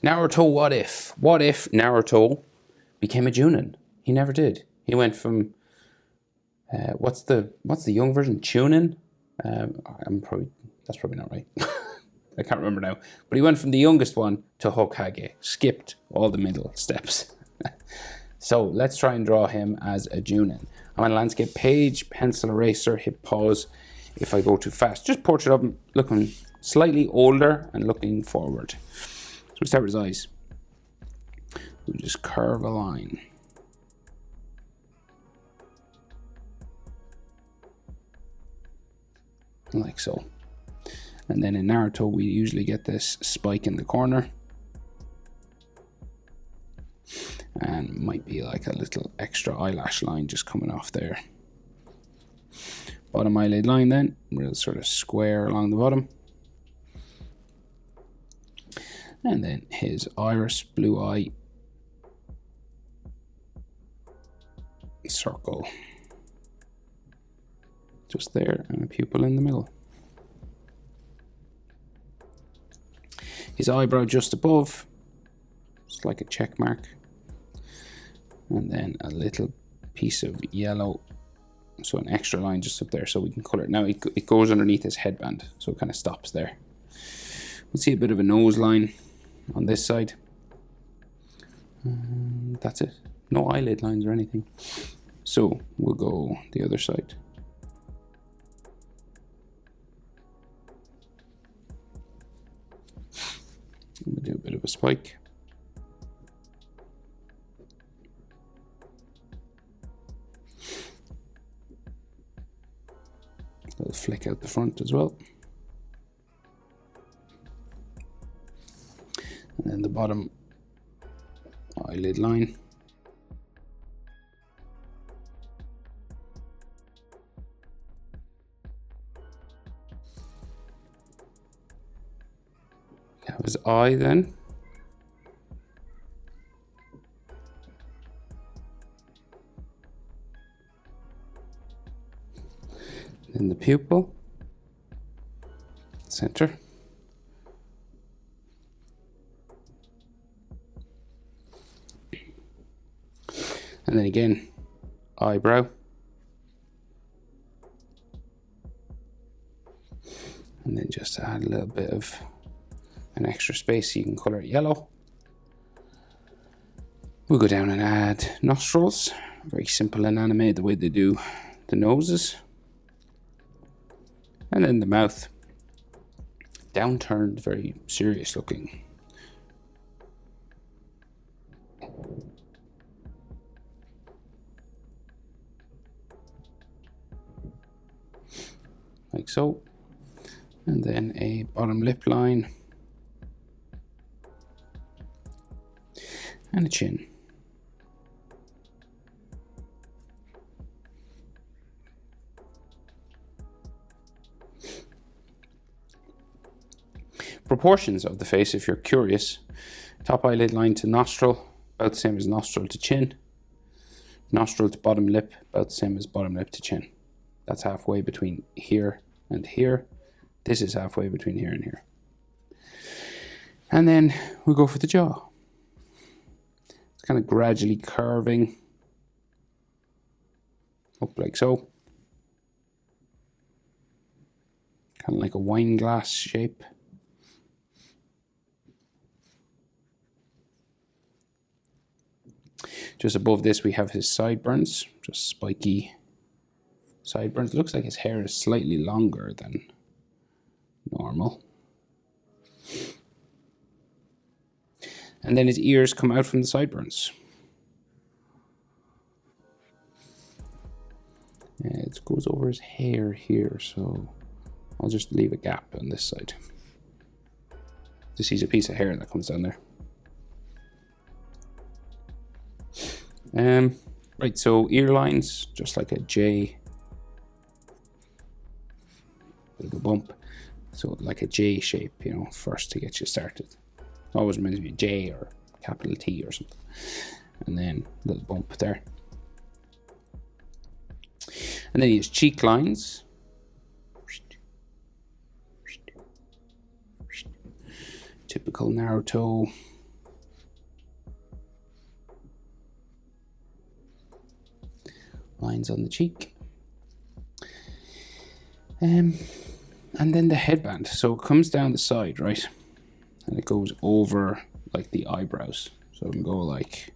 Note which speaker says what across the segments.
Speaker 1: Naruto, what if? What if Naruto became a Jonin? He never did. He went from what's the young version? Chunin? That's probably not right. I can't remember now. But he went from the youngest one to Hokage. Skipped all the middle steps. So let's try and draw him as a Jonin. I'm on a landscape page, pencil eraser, hit pause. If I go too fast, just portrait of him looking slightly older and looking forward. So we start with his eyes. We just curve a line. Like so. And then in Naruto, we usually get this spike in the corner. And might be like a little extra eyelash line just coming off there. Bottom eyelid line then, real sort of square along the bottom. And then his iris, blue eye, circle. Just there, and a pupil in the middle. His eyebrow just above, just like a check mark. And then a little piece of yellow, so an extra line just up there so we can color it. Now it goes underneath his headband, so it kind of stops there. We'll see a bit of a nose line on this side. And that's it. No eyelid lines or anything. So we'll go the other side. We'll do a bit of a spike. A little flick out the front as well. And then the bottom eyelid line. Have his eye then. Then the pupil, center. And then again, eyebrow. And then just add a little bit of an extra space so you can color it yellow. We'll go down and add nostrils. Very simple in anime, the way they do the noses. And then the mouth, downturned, very serious looking. Like so. And then a bottom lip line. And a chin. Proportions of the face, if you're curious. Top eyelid line to nostril, about the same as nostril to chin. Nostril to bottom lip, about the same as bottom lip to chin. That's halfway between here and here. This is halfway between here and here. And then we go for the jaw. It's kind of gradually curving up like so. Kind of like a wine glass shape. Just above this we have his sideburns, just spiky sideburns. Looks like his hair is slightly longer than normal. And then his ears come out from the sideburns. It goes over his hair here, so I'll just leave a gap on this side. Just sees a piece of hair that comes down there. Right, so ear lines, just like a J. Bit of a bump. So like a J shape, you know, first to get you started. Always reminds me of J or capital T or something. And then a little bump there. And then he has cheek lines. Typical Naruto lines on the cheek. And then the headband. So it comes down the side, right? And it goes over like the eyebrows. So it can go like...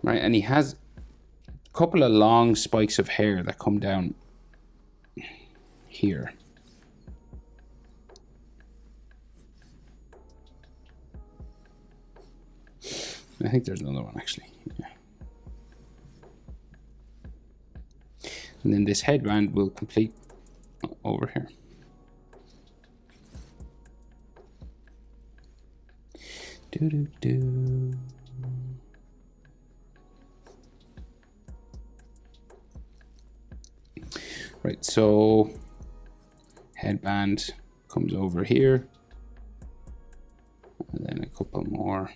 Speaker 1: Right, and he has a couple of long spikes of hair that come down here. I think there's another one actually. Yeah. And then this headband will complete over here. Do do do. Right, so headband comes over here, and then a couple more.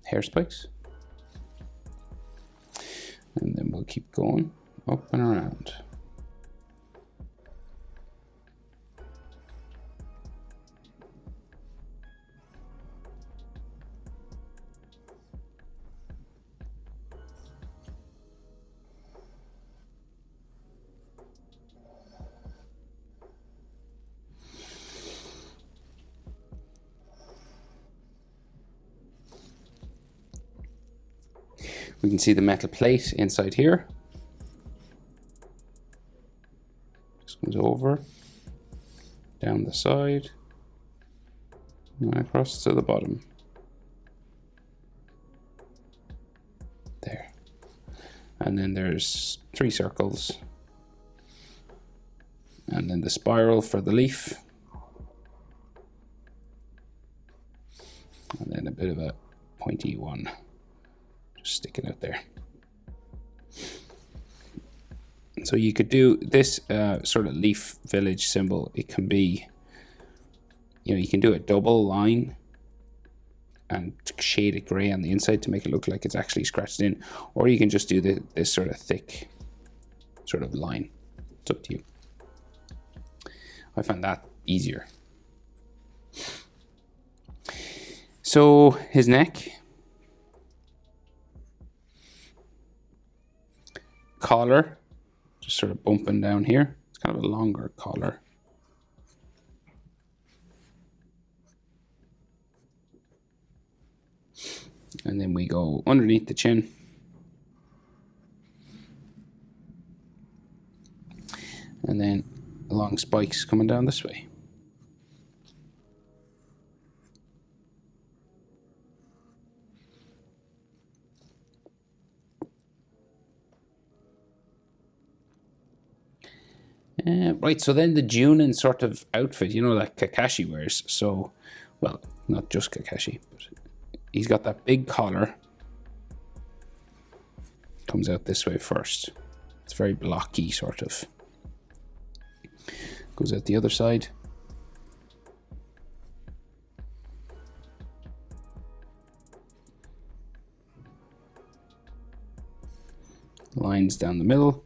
Speaker 1: Hair spikes. And then we'll keep going up and around. We can see the metal plate inside here. Just comes over, down the side, and across to the bottom. There. And then there's 3 circles. And then the spiral for the leaf. And then a bit of a pointy one. Sticking out there. So you could do this sort of leaf village symbol. It can be, you know, you can do a double line and shade it gray on the inside to make it look like it's actually scratched in, or you can just do this sort of thick sort of line. It's up to you. I find that easier. So his neck. Collar, just sort of bumping down here. It's kind of a longer collar. And then we go underneath the chin. And then long spikes coming down this way. Right, so then the Jonin sort of outfit, you know, that Kakashi wears. So, well, not just Kakashi, but he's got that big collar. Comes out this way first. It's very blocky, sort of. Goes out the other side. Lines down the middle.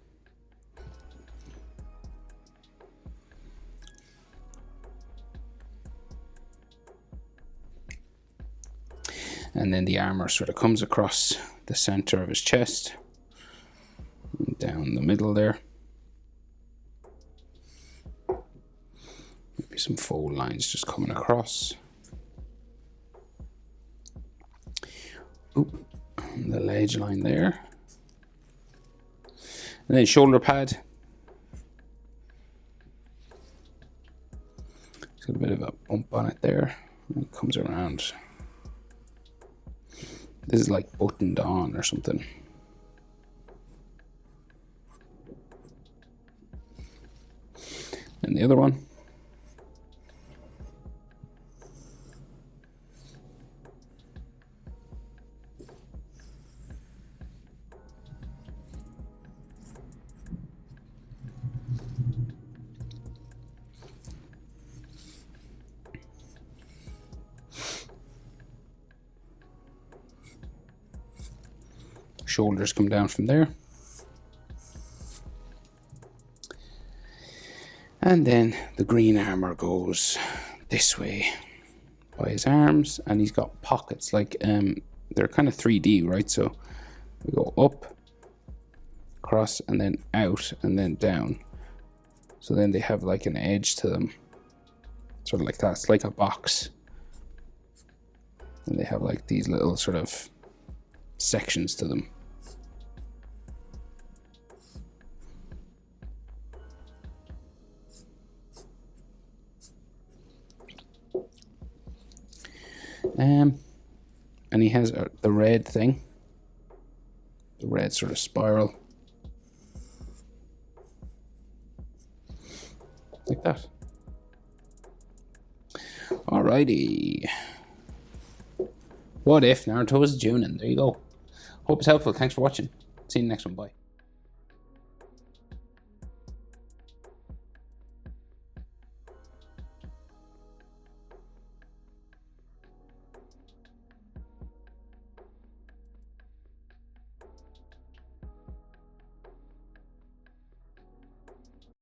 Speaker 1: And then the armor sort of comes across the center of his chest, and down the middle there. Maybe some fold lines just coming across. Oop, and the ledge line there. And then shoulder pad. It's got a bit of a bump on it there. And it comes around. This is like buttoned on or something. And the other one. Shoulders come down from there. And then the green armor goes this way by his arms, and he's got pockets, like they're kind of 3D, right? So we go up, across, and then out, and then down. So then they have like an edge to them, sort of like that. It's like a box, and they have like these little sort of sections to them. And he has the red thing, the red sort of spiral, like that. Alrighty. What if Naruto was Jonin? There you go. Hope it's helpful. Thanks for watching. See you in the next one. Bye.